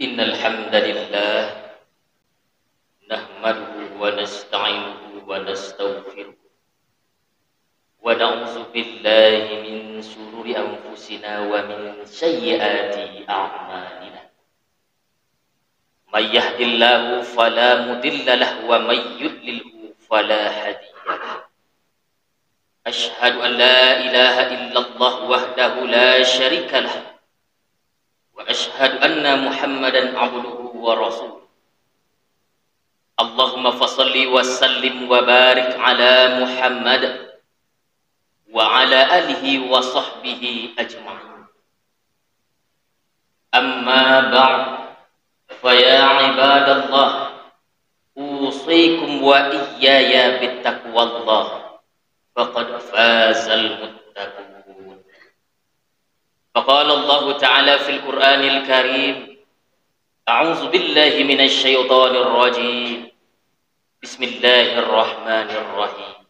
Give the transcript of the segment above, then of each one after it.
Innal hamdalillah nahmaduhu wa nasta'inuhu wa nastaghfiruh wa na'udzu billahi min shururi anfusina wa min sayyiati a'malina. May yahdihillahu fala mudilla lahu wa may yudlilhu fala hadiya lahu. Ashhadu an la ilaha illallah wahdahu la syarika lahu wa ashhadu anna Muhammadan abduhu wa rasuluh. Allahumma fassalli wa sallim wa barik ala Muhammad wa ala alihi wa sahbihi ajma'in. Amma ba'd, fa ya ibadallah, usikum wa iyaya bittaqwallah, faqad fazal muttaqun. Faqala Allah Ta'ala fil Qur'anil Karim, a'udzu billahi minasy syaithanir rajim. Bismillahirrahmanirrahim.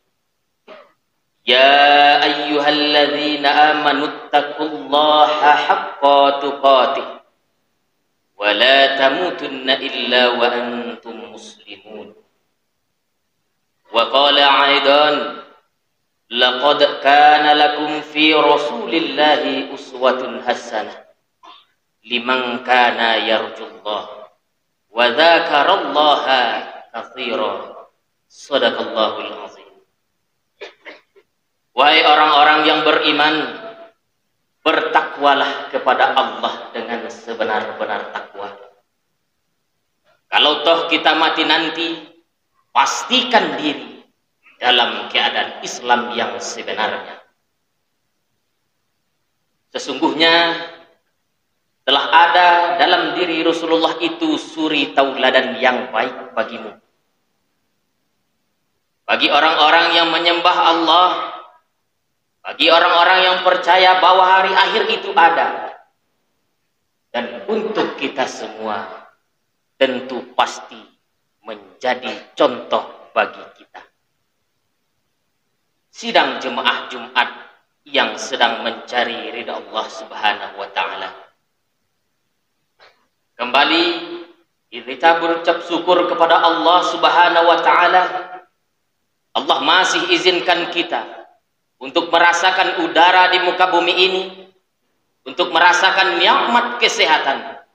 Ya ayyuhalladzina amanu taqullaha haqqa tuqatih wa la tamutunna illa wa antum muslimun. Wa qala aidan, laqad kana lakum fi rasulillahi uswatun hasanah liman kana yarjullah wa dzakarallaha katsiran. Shadaqallahul azim. Wahai orang-orang yang beriman, bertakwalah kepada Allah dengan sebenar-benar takwa. Kalau toh kita mati nanti, pastikan diri dalam keadaan Islam yang sebenarnya. Sesungguhnya telah ada dalam diri Rasulullah itu suri tauladan yang baik bagimu. Bagi orang-orang yang menyembah Allah, bagi orang-orang yang percaya bahwa hari akhir itu ada. Dan untuk kita semua tentu pasti menjadi contoh bagi kita. Sidang jemaah Jumat yang sedang mencari ridha Allah Subhanahu wa Ta'ala. Kembali kita berucap syukur kepada Allah Subhanahu wa Ta'ala. Allah masih izinkan kita untuk merasakan udara di muka bumi ini, untuk merasakan nikmat kesehatan.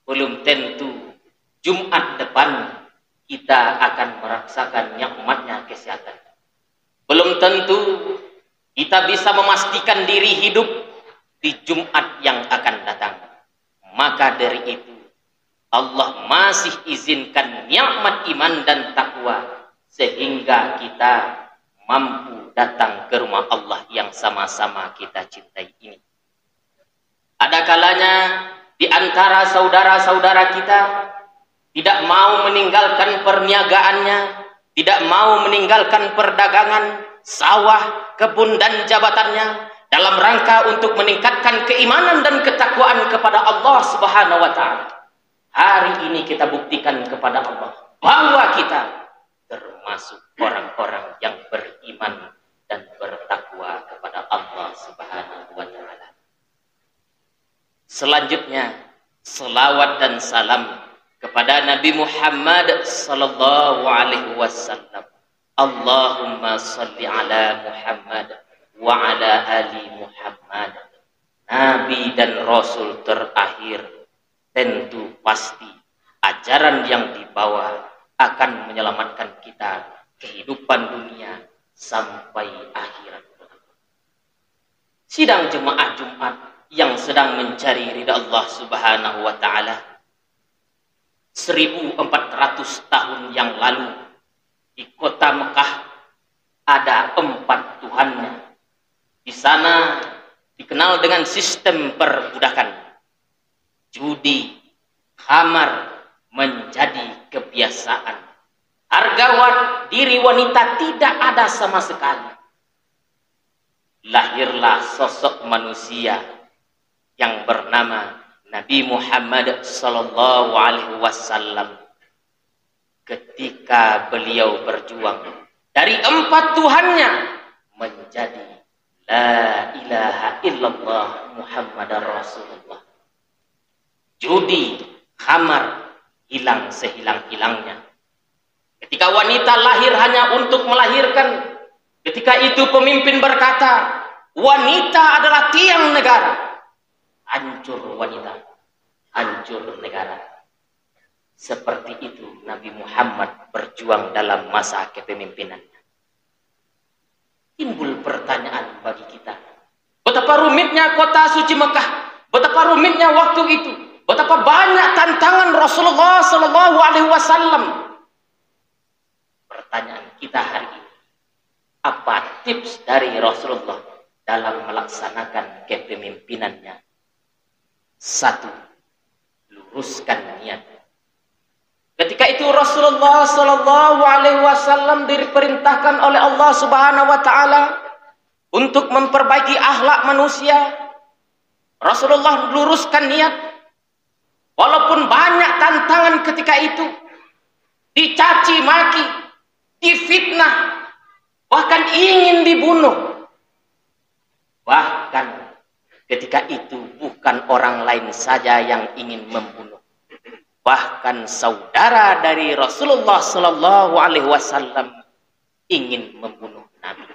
Belum tentu Jumat depan kita akan merasakan nikmatnya kesehatan. Belum tentu kita bisa memastikan diri hidup di Jumat yang akan datang. Maka dari itu Allah masih izinkan nikmat iman dan takwa sehingga kita mampu datang ke rumah Allah yang sama-sama kita cintai ini. Ada kalanya di antara saudara-saudara kita tidak mau meninggalkan perniagaannya, tidak mau meninggalkan perdagangan, sawah, kebun dan jabatannya dalam rangka untuk meningkatkan keimanan dan ketakwaan kepada Allah Subhanahu wa Ta'ala. Hari ini kita buktikan kepada Allah bahwa kita termasuk orang-orang yang beriman dan bertakwa kepada Allah Subhanahu wa Ta'ala. Selanjutnya, selawat dan salam kepada Nabi Muhammad sallallahu alaihi wasallam. Allahumma salli ala Muhammad wa ala ali Muhammad. Nabi dan Rasul terakhir tentu pasti ajaran yang dibawa akan menyelamatkan kita kehidupan dunia sampai akhirat. Sidang jemaah Jumat yang sedang mencari ridha Allah Subhanahu wa Ta'ala. 1400 tahun yang lalu di kota Mekah ada 4 Tuhannya. Di sana dikenal dengan sistem perbudakan. Judi, khamar menjadi kebiasaan. Harga diri wanita tidak ada sama sekali. Lahirlah sosok manusia yang bernama Nabi Muhammad sallallahu alaihi wasallam. Ketika beliau berjuang dari 4 Tuhannya menjadi la ilaha illallah Muhammadar Rasulullah. judi, khamar hilang sehilang-hilangnya. Ketika wanita lahir hanya untuk melahirkan, ketika itu pemimpin berkata, wanita adalah tiang negara. Hancur wanita, hancur negara. Seperti itu Nabi Muhammad berjuang dalam masa kepemimpinannya. Timbul pertanyaan bagi kita, betapa rumitnya kota suci Mekah, betapa rumitnya waktu itu, betapa banyak tantangan Rasulullah Sallallahu Alaihi Wasallam. Pertanyaan kita hari ini, apa tips dari Rasulullah dalam melaksanakan kepemimpinannya? 1. Luruskan niat. Ketika itu Rasulullah Sallallahu Alaihi Wasallam diperintahkan oleh Allah Subhanahu Wa Taala untuk memperbaiki akhlak manusia. Rasulullah luruskan niat, walaupun banyak tantangan ketika itu, dicaci maki, difitnah, bahkan ingin dibunuh. Bahkan ketika itu bukan orang lain saja yang ingin membunuh. Bahkan saudara dari Rasulullah Sallallahu Alaihi Wasallam ingin membunuh Nabi.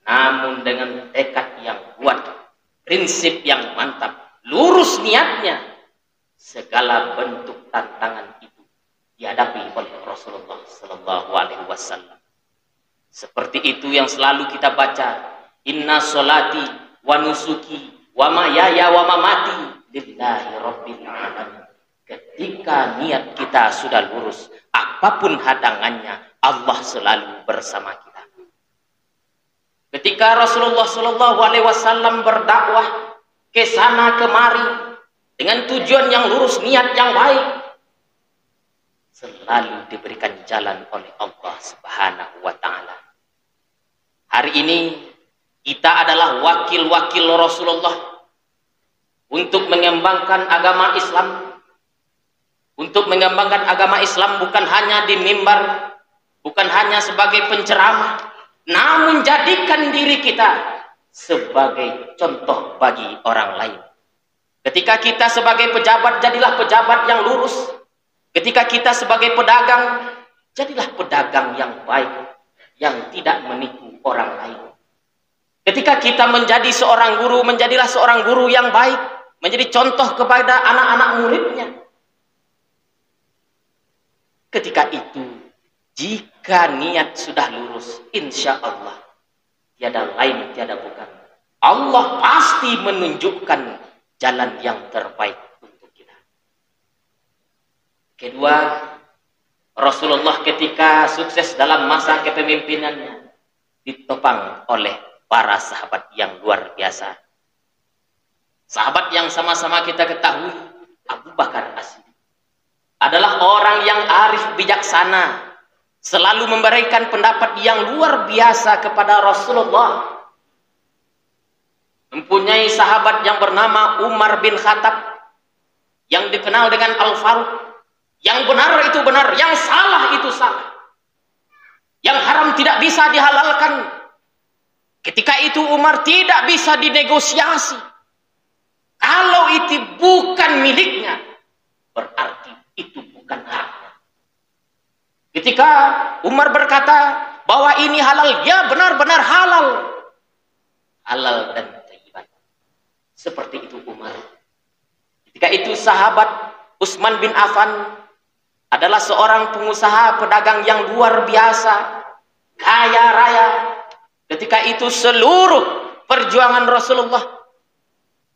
Namun dengan tekad yang kuat, prinsip yang mantap, lurus niatnya, segala bentuk tantangan itu dihadapi oleh Rasulullah Sallallahu Alaihi Wasallam. Seperti itu yang selalu kita baca, inna sholati wa nusuki wa mahyaya wa mamati lillahi rabbil alamin. Ketika niat kita sudah lurus, apapun hadangannya, Allah selalu bersama kita. Ketika Rasulullah Shallallahu Alaihi Wasallam berdakwah ke sana kemari dengan tujuan yang lurus, niat yang baik, selalu diberikan jalan oleh Allah Subhanahu Wa Taala. Hari ini kita adalah wakil-wakil Rasulullah untuk mengembangkan agama Islam. Untuk mengembangkan agama Islam bukan hanya di mimbar, bukan hanya sebagai penceramah, namun jadikan diri kita sebagai contoh bagi orang lain. Ketika kita sebagai pejabat, jadilah pejabat yang lurus. Ketika kita sebagai pedagang, jadilah pedagang yang baik, yang tidak menipu orang lain. Ketika kita menjadi seorang guru, menjadilah seorang guru yang baik, menjadi contoh kepada anak-anak muridnya. Ketika itu, jika niat sudah lurus, insya Allah, tiada lain, tiada bukan, Allah pasti menunjukkan jalan yang terbaik untuk kita. Kedua, Rasulullah ketika sukses dalam masa kepemimpinannya, ditopang oleh para sahabat yang luar biasa. Sahabat yang sama-sama kita ketahui, Abu Bakar As-Siddiq adalah orang yang arif bijaksana, selalu memberikan pendapat yang luar biasa kepada Rasulullah. Mempunyai sahabat yang bernama Umar bin Khattab, yang dikenal dengan Al-Faruq. Yang benar itu benar, yang salah itu salah. Yang haram tidak bisa dihalalkan. Ketika itu Umar tidak bisa dinegosiasi. Kalau itu bukan miliknya, berarti itu bukan haknya. Ketika Umar berkata bahwa ini halal, ya benar-benar halal. Halal dan thayyiban. Seperti itu Umar. Ketika itu sahabat Utsman bin Affan adalah seorang pengusaha pedagang yang luar biasa, kaya raya. Ketika itu seluruh perjuangan Rasulullah,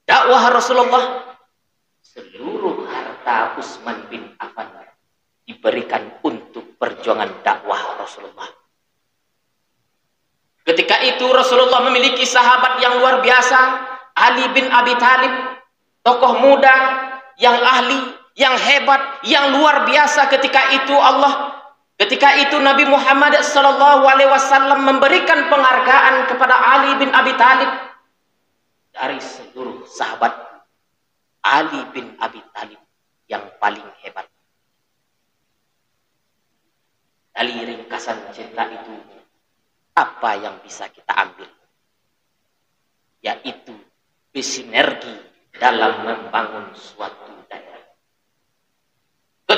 dakwah Rasulullah, seluruh harta Utsman bin Affan diberikan untuk perjuangan dakwah Rasulullah. Ketika itu Rasulullah memiliki sahabat yang luar biasa, Ali bin Abi Thalib, tokoh muda yang ahli, yang hebat, yang luar biasa. Ketika itu Nabi Muhammad SAW memberikan penghargaan kepada Ali bin Abi Thalib. Dari seluruh sahabat, Ali bin Abi Thalib yang paling hebat. Dari ringkasan cerita itu, apa yang bisa kita ambil? Yaitu bersinergi dalam membangun suatu daerah.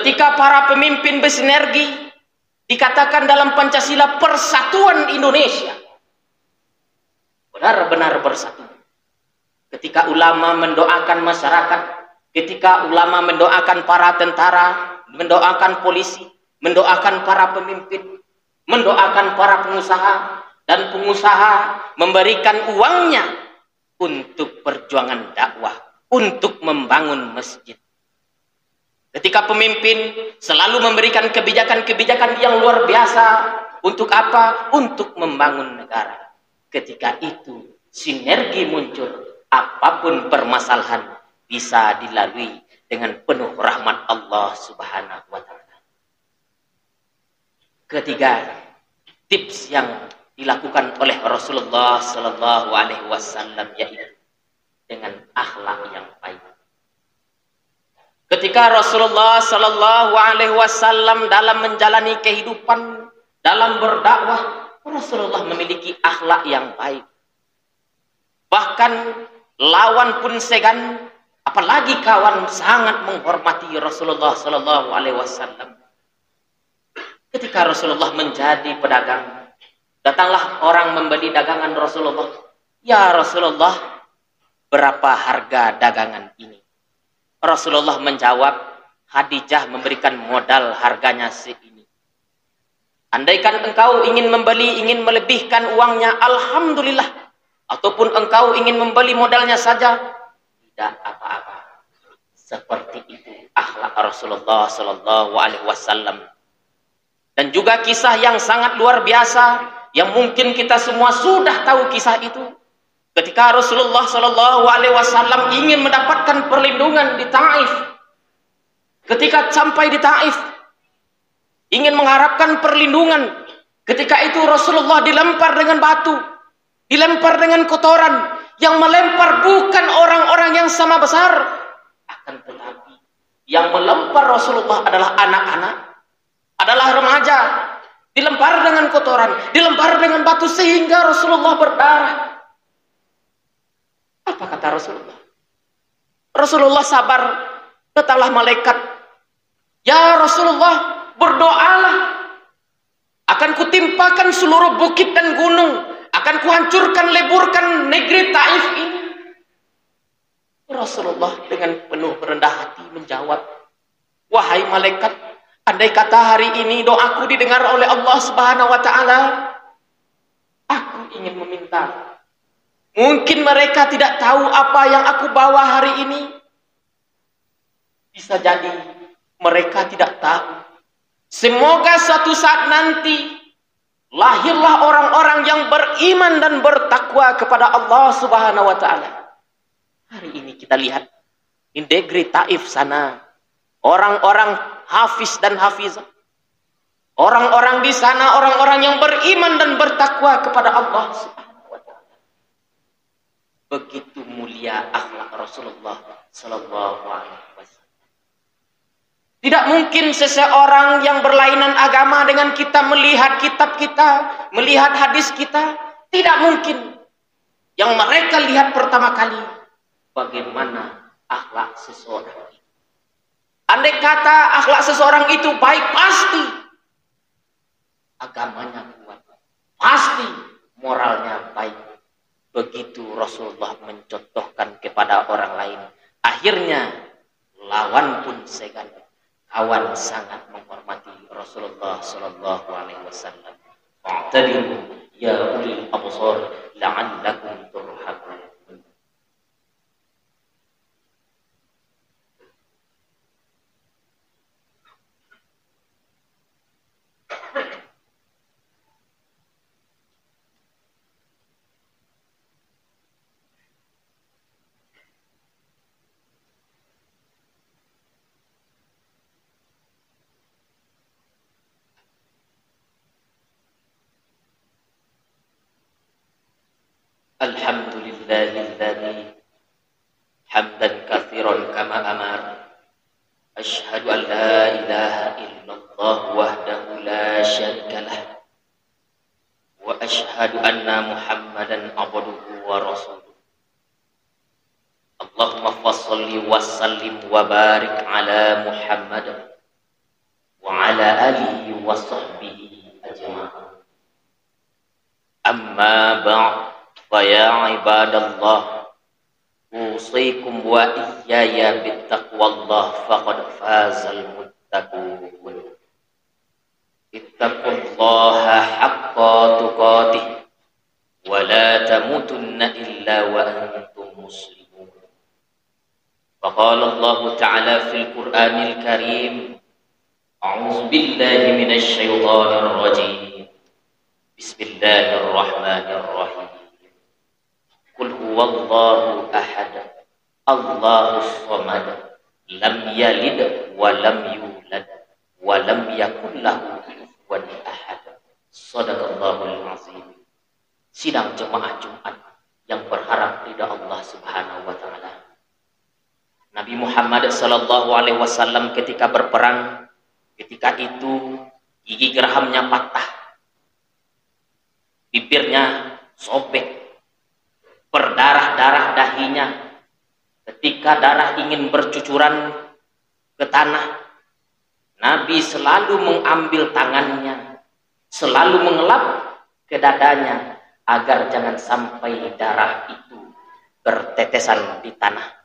ketika para pemimpin bersinergi, dikatakan dalam Pancasila persatuan Indonesia, benar-benar bersatu. Ketika ulama mendoakan masyarakat, ketika ulama mendoakan para tentara, mendoakan polisi, mendoakan para pemimpin, mendoakan para pengusaha, dan pengusaha memberikan uangnya untuk perjuangan dakwah, untuk membangun masjid. Ketika pemimpin selalu memberikan kebijakan-kebijakan yang luar biasa, untuk apa? Untuk membangun negara. Ketika itu sinergi muncul, apapun permasalahan bisa dilalui dengan penuh rahmat Allah Subhanahu wa Ta'ala. Ketiga, tips yang dilakukan oleh Rasulullah Sallallahu Alaihi Wasallam yaitu dengan akhlak yang baik. Ketika Rasulullah Sallallahu Alaihi Wasallam dalam menjalani kehidupan, dalam berdakwah, Rasulullah memiliki akhlak yang baik. Bahkan lawan pun segan, apalagi kawan, sangat menghormati Rasulullah Sallallahu Alaihi Wasallam. Ketika Rasulullah menjadi pedagang, datanglah orang membeli dagangan Rasulullah. Ya Rasulullah, berapa harga dagangan ini? Rasulullah menjawab, Khadijah memberikan modal harganya seini. Andaikan engkau ingin membeli, ingin melebihkan uangnya, alhamdulillah. Ataupun engkau ingin membeli modalnya saja, tidak apa-apa. Seperti itu akhlak Rasulullah Sallallahu Alaihi Wasallam. Dan juga kisah yang sangat luar biasa, yang mungkin kita semua sudah tahu kisah itu. Ketika Rasulullah Sallallahu Alaihi Wasallam ingin mendapatkan perlindungan di Taif, ketika sampai di Taif, ingin mengharapkan perlindungan, ketika itu Rasulullah dilempar dengan batu, dilempar dengan kotoran, yang melempar bukan orang-orang yang sama besar, akan tetapi yang melempar Rasulullah adalah anak-anak, adalah remaja, dilempar dengan kotoran, dilempar dengan batu sehingga Rasulullah berdarah. Apa kata Rasulullah? Rasulullah sabar. Datanglah malaikat. Ya Rasulullah, berdoalah. Akan kutimpakan seluruh bukit dan gunung. Akan kuhancurkan, leburkan negeri Taif ini. Rasulullah dengan penuh rendah hati menjawab, wahai malaikat, andai kata hari ini doaku didengar oleh Allah Subhanahu wa Ta'ala, aku ingin meminta. Mungkin mereka tidak tahu apa yang aku bawa hari ini. Bisa jadi mereka tidak tahu. Semoga suatu saat nanti lahirlah orang-orang yang beriman dan bertakwa kepada Allah Subhanahu wa Ta'ala. Hari ini kita lihat di negeri Taif sana, orang-orang hafiz dan hafizah. Orang-orang di sana, orang-orang yang beriman dan bertakwa kepada Allah Subhanahu. Begitu mulia akhlak Rasulullah Sallallahu Alaihi Wasallam. Tidak mungkin seseorang yang berlainan agama dengan kita melihat kitab kita, melihat hadis kita, tidak mungkin. Yang mereka lihat pertama kali, bagaimana akhlak seseorang itu. Andai kata akhlak seseorang itu baik, pasti agamanya kuat, pasti moralnya baik. Begitu Rasulullah mencontohkan kepada orang lain, akhirnya lawan pun segan. Kawan sangat menghormati Rasulullah Sallallahu Alaihi Wasallam. Fa'tadilu ya ulil absar la'allakum turhamun. Alhamdulillahilladzi hamdan katsiran kama amar. Asyhadu an la ilaha illallah wahdahu la syarikalah. Wa asyhadu anna Muhammadan abduhu wa rasuluh. Allahumma fassalli wa sallim wa barik ala Muhammad ala alihi wa sahbihi ajma'in. Amma ba'd, fa ya ibadallah, usikum wa iyaya bittaqwallah faqad fazal muttaqun. Ittaqullaha haqqa tuqatih wa la tamutunna illa wa antum muslimun. Faqala Allah Ta'ala fil Qur'anil Karim, a'udzu billahi minasy syaithanir rajim. Bismillahirrahmanirrahim. Qul huwallahu ahad, Allahus samad, lam yalid wa lam yulad wa lam yakul lahu kufuwan ahad. Shadaqallahul azim. Sidang jemaah Jumat yang berharap ridha Allah Subhanahu wa taala. Nabi Muhammad sallallahu alaihi wasallam ketika berperang, ketika itu gigi gerahamnya patah, bibirnya sobek, berdarah-darah dahinya. Ketika darah ingin bercucuran ke tanah, Nabi selalu mengambil tangannya, selalu mengelap ke dadanya agar jangan sampai darah itu bertetesan di tanah.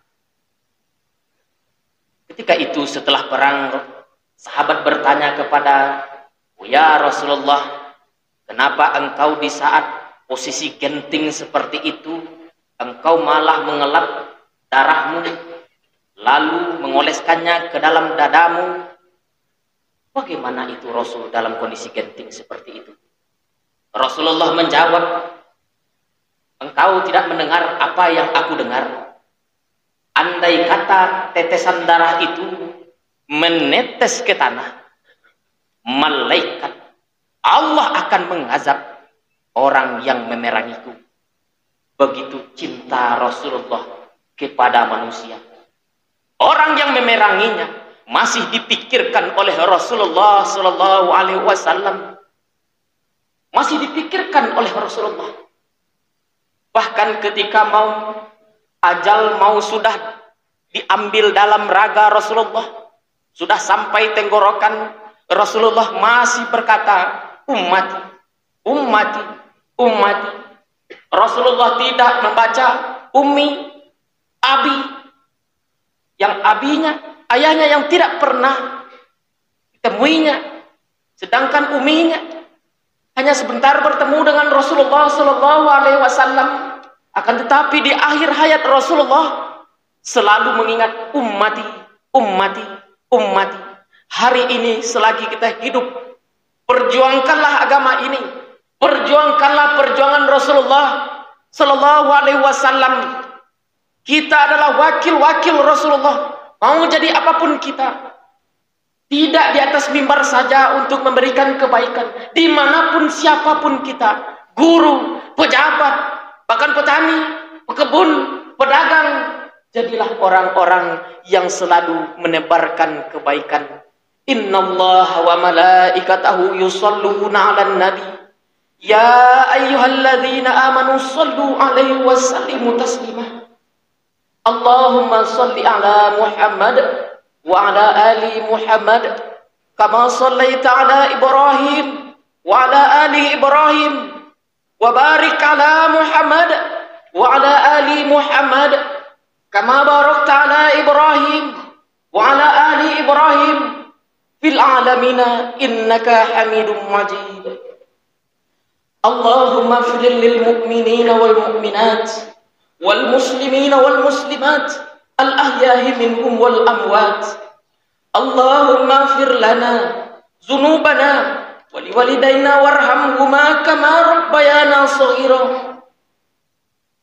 Ketika itu setelah perang, sahabat bertanya kepada, "Ya Rasulullah, kenapa engkau di saat posisi genting seperti itu, engkau malah mengelap darahmu, lalu mengoleskannya ke dalam dadamu? Bagaimana itu Rasul dalam kondisi genting seperti itu?" Rasulullah menjawab, "Engkau tidak mendengar apa yang aku dengar. Andai kata tetesan darah itu menetes ke tanah, malaikat Allah akan mengazab orang yang memerangiku." Begitu cinta Rasulullah kepada manusia. Orang yang memeranginya masih dipikirkan oleh Rasulullah sallallahu alaihi wasallam. Masih dipikirkan oleh Rasulullah. Bahkan ketika ajal sudah diambil dalam raga Rasulullah, sudah sampai tenggorokan, Rasulullah masih berkata, "Ummati, ummati, ummati." Rasulullah tidak membaca ummi, abi, yang abinya, ayahnya yang tidak pernah ditemuinya, sedangkan umminya hanya sebentar bertemu dengan Rasulullah sallallahu alaihi wasallam. Akan tetapi di akhir hayat Rasulullah selalu mengingat ummati, ummati, ummati. Hari ini selagi kita hidup, perjuangkanlah agama ini, perjuangkanlah perjuangan Rasulullah sallallahu alaihi wasallam. Kita adalah wakil-wakil Rasulullah. Mau jadi apapun kita, tidak di atas mimbar saja untuk memberikan kebaikan. Dimanapun siapapun kita, guru, pejabat, bahkan petani, pekebun, pedagang, jadilah orang-orang yang selalu menebarkan kebaikan. Innallaha wa malaikatahu yusholluna 'alan nabi. Ya ayyuhalladzina amanu shollu 'alaihi wa sallimu taslima. Allahumma sholli 'ala Muhammad wa 'ala ali Muhammad kama shallaita 'ala Ibrahim wa 'ala ali Ibrahim. Wabarik ala Muhammad wa ala ali Muhammad kama barakta ala Ibrahim wa ala ali Ibrahim fil alamina innaka Hamidum Majid. Allahumma ighfir lil mu'minina wal mu'minat wal muslimina wal muslimat al ahya'i minhum wal amwat. Allahumma ighfir lana dzunubana waliwalidayna warhamhuma kama rabbayana shaghira.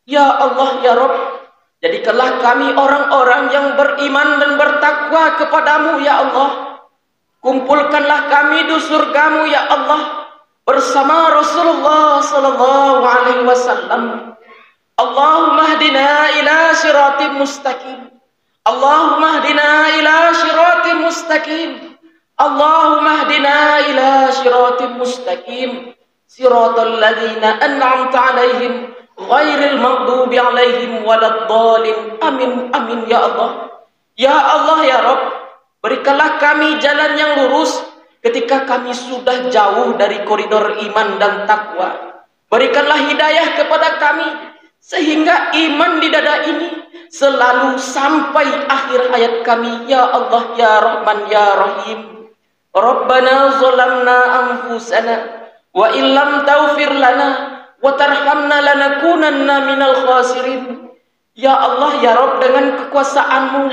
Ya Allah, ya Rabb, jadikanlah kami orang-orang yang beriman dan bertakwa kepadamu, ya Allah. Kumpulkanlah kami di surgamu, ya Allah, bersama Rasulullah sallallahu alaihi wasallam. Allahumma hdina ila siratim mustaqim. Allahumma hdina ila siratim mustaqim. Allahumma hdina ila siratim mustaqim, siratal ladzina an'amta 'alaihim ghairil maghdubi 'alaihim waladdallin. Amin amin ya Allah. Ya Allah ya Rabb, berikanlah kami jalan yang lurus, ketika kami sudah jauh dari koridor iman dan takwa. Berikanlah hidayah kepada kami, sehingga iman di dada ini selalu sampai akhir hayat kami. Ya Allah, Ya Rahman, Ya Rahim. Rabbana zalamna anfusana, wa illam taghfir lana, wa tarhamna lanakunanna minal khasirin. Ya Allah, Ya Rabb, dengan kekuasaan-Mu,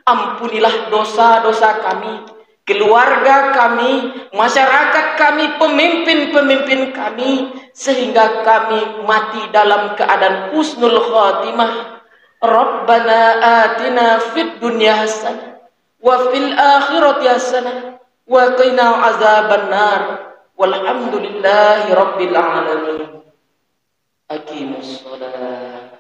ampunilah dosa-dosa kami, keluarga kami, masyarakat kami, pemimpin-pemimpin kami, sehingga kami mati dalam keadaan husnul khatimah. Rabbana atina fid dunya hasanah wa fil akhirati hasanah wa qina azabannar. Walhamdulillahi rabbil alamin. Aqimus shalah.